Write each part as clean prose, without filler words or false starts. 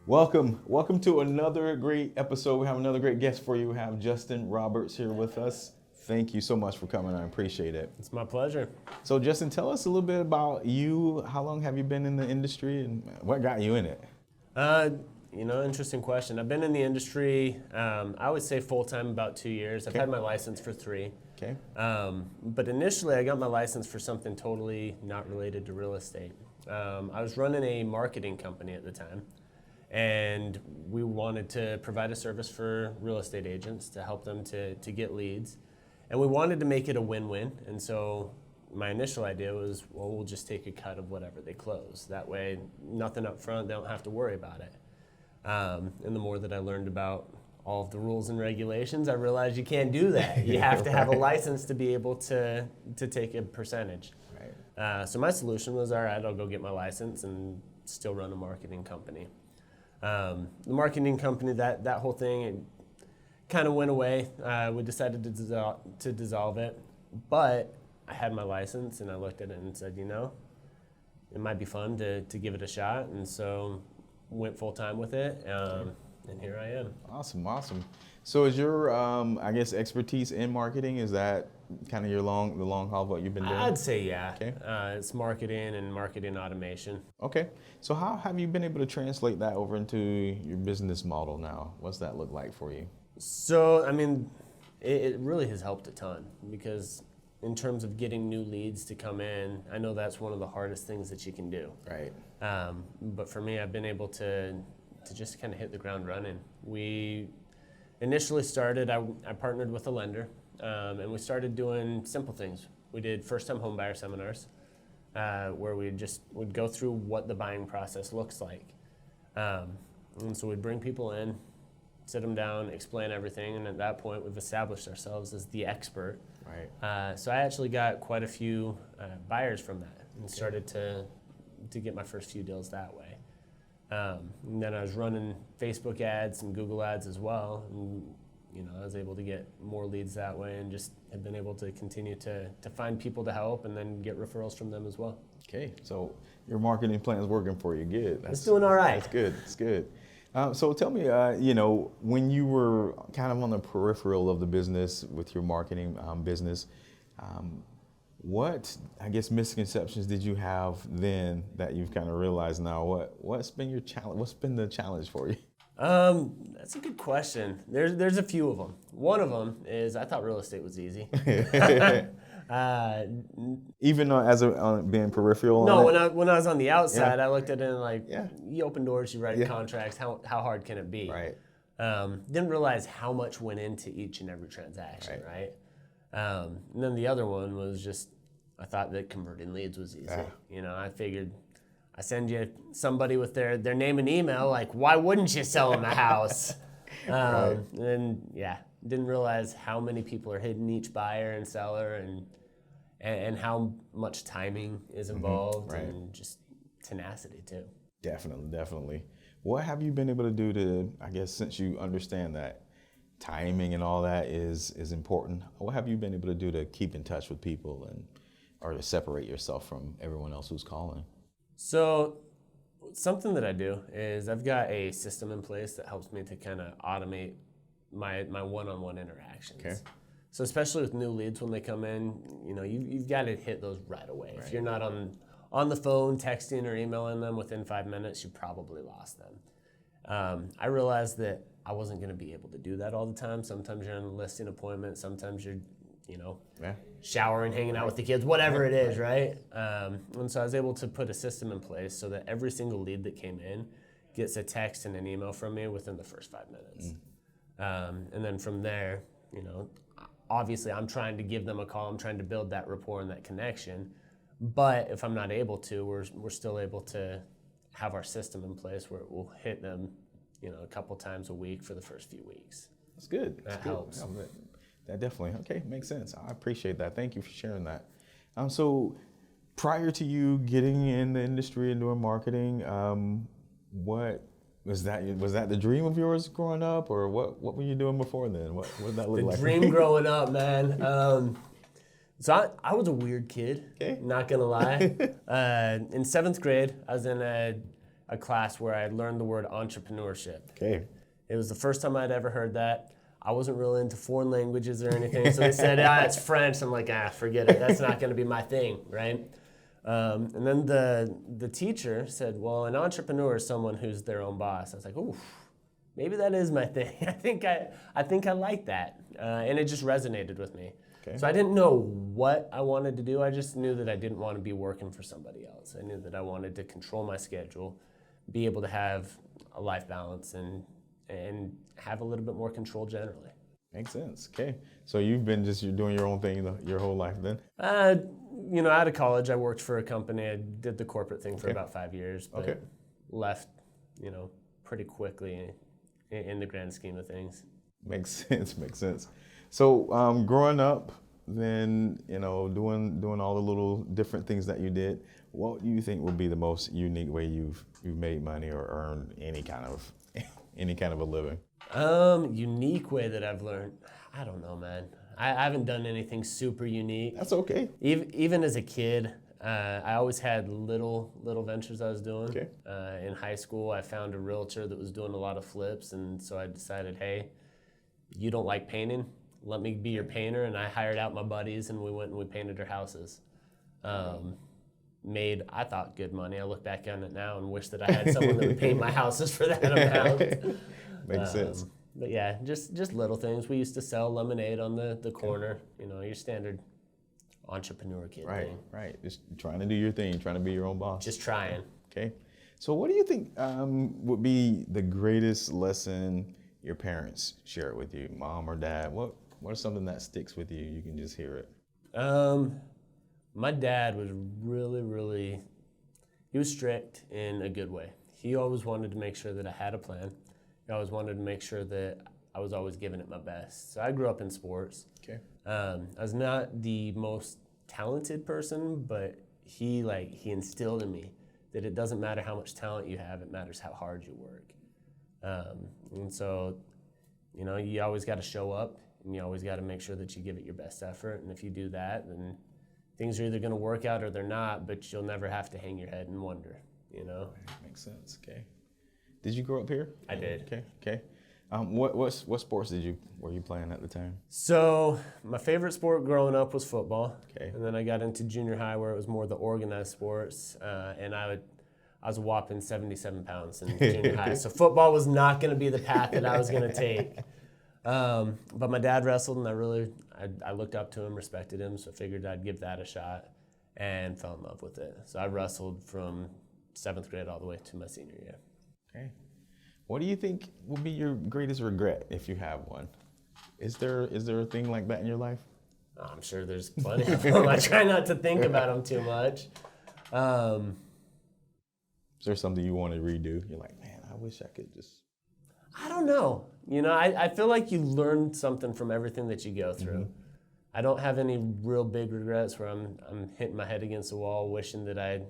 Welcome to another great episode. We have another great guest for you. We have Justin Roberts here with us. Thank you so much for coming. I appreciate it. It's my pleasure. So Justin, tell us a little bit about you. How long have you been in the industry and what got you in it? Interesting question. I've been in the industry, I would say full-time about 2 years. I've had my license for 3. Okay. But initially I got my license for something totally not related to real estate. I was running a marketing company at the time, and we wanted to provide a service for real estate agents to help them to get leads. And we wanted to make it a win-win. And so my initial idea was, well, we'll just take a cut of whatever they close. That way, nothing up front, they don't have to worry about it. And the more that I learned about all of the rules and regulations, I realized you can't do that. You have to have a license to be able to take a percentage. Right. So my solution was, all right, I'll go get my license and still run a marketing company. The marketing company, that whole thing, it kind of went away. We decided to dissolve it, but I had my license and I looked at it and said, it might be fun to give it a shot, and so went full time with it, and here I am. Awesome. So is your, expertise in marketing, is that kind of the long haul of what you've been doing? I'd say yeah. Okay. It's marketing and marketing automation. Okay. So how have you been able to translate that over into your business model now? What's that look like for you? So, it really has helped a ton, because in terms of getting new leads to come in, I know that's one of the hardest things that you can do. Right. But for me, I've been able to just kind of hit the ground running. We initially started, I partnered with a lender, and we started doing simple things. We did first-time home buyer seminars, where we would go through what the buying process looks like. And so we'd bring people in, sit them down, explain everything, and at that point we've established ourselves as the expert. Right. So I actually got quite a few buyers from that, and started to get my first few deals that way. And then I was running Facebook ads and Google ads as well, and I was able to get more leads that way, and just have been able to continue to find people to help and then get referrals from them as well. Okay, so your marketing plan is working for you. Good. It's doing all right. That's good. It's good. So tell me, when you were kind of on the peripheral of the business with your marketing business, what, misconceptions did you have then that you've kind of realized now? What's been your challenge? What's been the challenge for you? That's a good question. There's a few of them. One of them is I thought real estate was easy. Even as being peripheral? No, when I was on the outside, I looked at it and Yeah. you open doors, you write contracts, how hard can it be? Right. Didn't realize how much went into each and every transaction, right? And then the other one was just, I thought that converting leads was easy. I figured I send you somebody with their name and email, why wouldn't you sell them a house? Right. And didn't realize how many people are hitting each buyer and seller, and how much timing is involved, Right. and just tenacity too. Definitely. What have you been able to do to, since you understand that timing and all that is important, what have you been able to do to keep in touch with people or to separate yourself from everyone else who's calling? So something that I do is I've got a system in place that helps me to kind of automate my one-on-one interactions. Okay. So especially with new leads, when they come in, you've got to hit those right away. Right. If you're not on the phone, texting or emailing them within 5 minutes, you probably lost them. I realized that I wasn't going to be able to do that all the time. Sometimes you're on a listing appointment. Sometimes you're, showering, hanging out with the kids, whatever it is, right? And so I was able to put a system in place so that every single lead that came in gets a text and an email from me within the first 5 minutes. And then from there, obviously I'm trying to give them a call. I'm trying to build that rapport and that connection. But if I'm not able to, we're still able to have our system in place where we'll hit them, a couple times a week for the first few weeks. That's good. That helps. Yeah, that definitely, okay, makes sense. I appreciate that. Thank you for sharing that. So prior to you getting in the industry and doing marketing, what was that the dream of yours growing up, or what were you doing before then? What did that look like? The dream growing up, man. So I was a weird kid, Okay. not gonna lie. In 7th grade, I a class where I learned the word entrepreneurship. Okay. It was the first time I'd ever heard that. I wasn't really into foreign languages or anything, so they said, it's French. I'm like, forget it. That's not going to be my thing, right? And then the teacher said, well, an entrepreneur is someone who's their own boss. I was like, ooh, maybe that is my thing. I think I like that, and it just resonated with me. Okay. So I didn't know what I wanted to do. I just knew that I didn't want to be working for somebody else. I knew that I wanted to control my schedule, be able to have a life balance, and have a little bit more control generally. Makes sense. Okay. So you've been you're doing your own thing your whole life then? Out of college, I worked for a company. I did the corporate thing for about 5 years, but left, pretty quickly in the grand scheme of things. Makes sense. Makes sense. So growing up, then doing all the little different things that you did, what do you think would be the most unique way you've made money or earned any kind of a living? Unique way that I've learned, I don't know, man. I haven't done anything super unique. That's okay. Even as a kid, I always had little ventures I was doing. Okay. In high school, I found a realtor that was doing a lot of flips, and so I decided, hey, you don't like painting? Let me be your painter, and I hired out my buddies, and we went and we painted their houses. Made, I thought, good money. I look back on it now and wish that I had someone that would paint my houses for that amount. Makes sense. But yeah, just little things. We used to sell lemonade on the corner, your standard entrepreneur kid thing. Right. Just trying to do your thing, trying to be your own boss. Just trying. Okay. So what do you think would be the greatest lesson your parents shared with you, mom or dad? What is something that sticks with you? You can just hear it. My dad was really, he was strict in a good way. He always wanted to make sure that I had a plan. He always wanted to make sure that I was always giving it my best. So I grew up in sports. Okay. I was not the most talented person, but he instilled in me that it doesn't matter how much talent you have, it matters how hard you work. And so, you always got to show up, and you always got to make sure that you give it your best effort. And if you do that, then things are either going to work out or they're not, but you'll never have to hang your head and wonder, Makes sense. Okay. Did you grow up here? I did. Okay. What sports were you playing at the time? So my favorite sport growing up was football. Okay. And then I got into junior high where it was more the organized sports, and I was a whopping 77 pounds in junior high. So football was not going to be the path that I was going to take. But my dad wrestled, and I looked up to him, respected him, so I figured I'd give that a shot, and fell in love with it. So I wrestled from 7th grade all the way to my senior year. Okay. What do you think will be your greatest regret if you have one? Is there a thing like that in your life? I'm sure there's plenty of them. I try not to think about them too much. Is there something you want to redo? You're like, man, I wish I could just... I don't know. I feel like you learn something from everything that you go through. Mm-hmm. I don't have any real big regrets where I'm hitting my head against the wall wishing that I'd,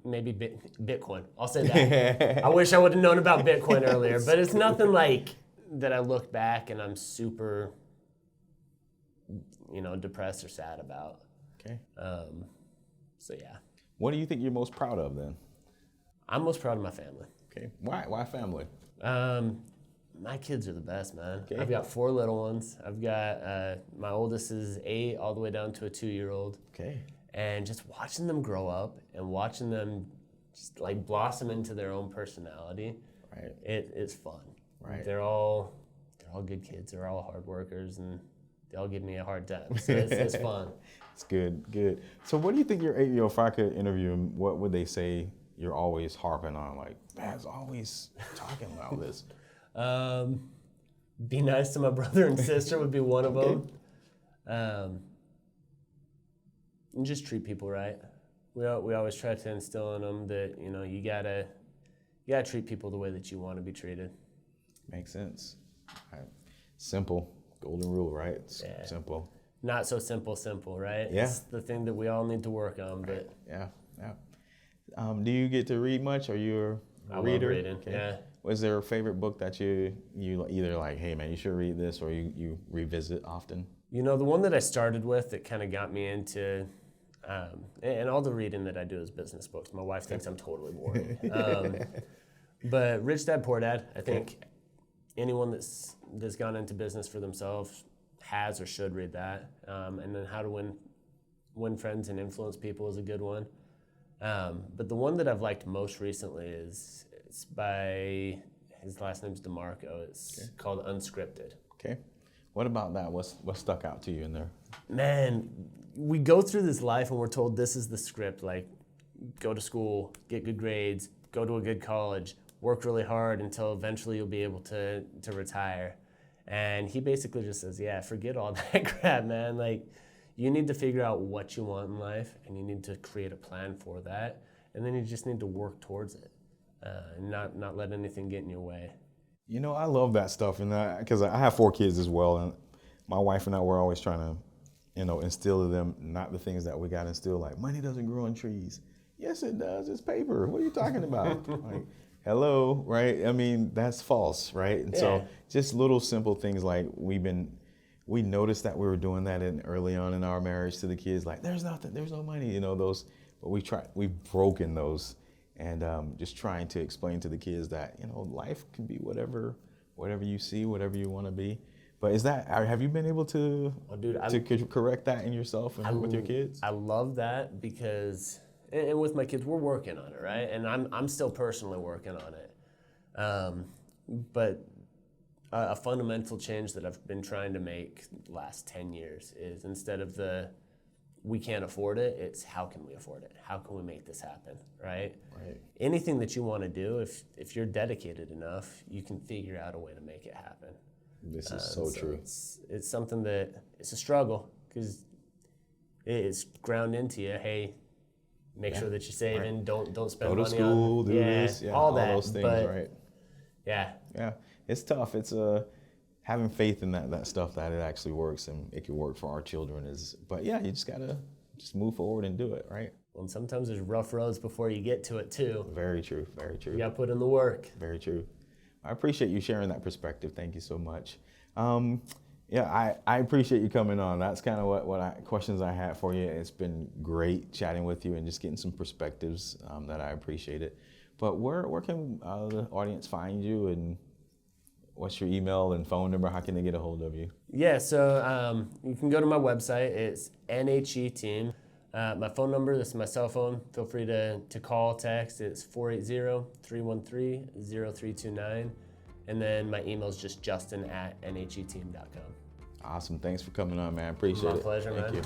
maybe Bitcoin. I'll say that. I wish I would have known about Bitcoin earlier, but it's nothing like that I look back and I'm super, depressed or sad about. Okay. So yeah. What do you think you're most proud of then? I'm most proud of my family. Okay. Why family? My kids are the best, man. Okay. I've got 4 little ones. I've got, my oldest is 8 all the way down to a 2-year-old. Okay. And just watching them grow up and watching them just blossom into their own personality, right? It's fun. Right. They're all good kids. They're all hard workers, and they all give me a hard time. So it's fun. It's good. So what do you think if I could interview them, what would they say you're always harping on? Like, Dad's always talking about this. Be nice to my brother and sister would be one of them. And just treat people right. We always try to instill in them that you gotta treat people the way that you want to be treated. Makes sense. Right. Simple, golden rule, right? Yeah. Simple. Not so simple, right? Yeah. It's the thing that we all need to work on. Right. But yeah. Do you get to read much? Are you a reader? Love reading. Okay. Yeah. Was there a favorite book that you either like, hey man, you should read this, or you revisit often? The one that I started with that kind of got me into And all the reading that I do is business books. My wife thinks I'm totally boring. But Rich Dad Poor Dad, I think anyone that's gone into business for themselves has or should read that. And then How to Win Friends and Influence People is a good one. But the one that I've liked most recently it's by, his last name's DeMarco. It's called Unscripted. Okay. What about that? What stuck out to you in there? Man, we go through this life and we're told this is the script, like go to school, get good grades, go to a good college, work really hard until eventually you'll be able to retire. And he basically just says, yeah, forget all that crap, man. Like, you need to figure out what you want in life and you need to create a plan for that. And then you just need to work towards it and not let anything get in your way. You know, I love that stuff, and because I have 4 kids as well, and my wife and I, we're always trying to, instill in them not the things that we got instilled, like money doesn't grow on trees. Yes, it does. It's paper. What are you talking about? Like, hello, right? I mean, that's false, right? And so just little simple things like we noticed that we were doing that early on in our marriage to the kids, like there's no money, those, but we've broken those. And just trying to explain to the kids that, life can be whatever you see, whatever you want to be. But have you been able to, to correct that in yourself and with your kids? I love that because, and with my kids, we're working on it, right? And I'm still personally working on it. But a fundamental change that I've been trying to make the last 10 years is instead of we can't afford it, it's how can we afford it? How can we make this happen, right? Anything that you want to do, if you're dedicated enough, you can figure out a way to make it happen. This is so true. It's something that, it's a struggle because it's ground into you. Hey, make sure that you're saving, don't spend money on. Go to school, do this, all that. Those things, but, right? Yeah. Yeah, it's tough. It's having faith in that stuff that it actually works and it can work for our children but yeah, you just gotta move forward and do it, right? Well, and sometimes there's rough roads before you get to it too. Very true, very true. You gotta put in the work. Very true. I appreciate you sharing that perspective. Thank you so much. I appreciate you coming on. That's kind of questions I had for you. It's been great chatting with you and just getting some perspectives that I appreciate it. But where can the audience find you, and what's your email and phone number? How can they get a hold of you? Yeah, so you can go to my website. It's NHE Team. My phone number, this is my cell phone. Feel free to call, text. It's 480-313-0329. And then my email is just justin@nheteam.com. Awesome. Thanks for coming on, man. Appreciate it. My pleasure, man. Thank you.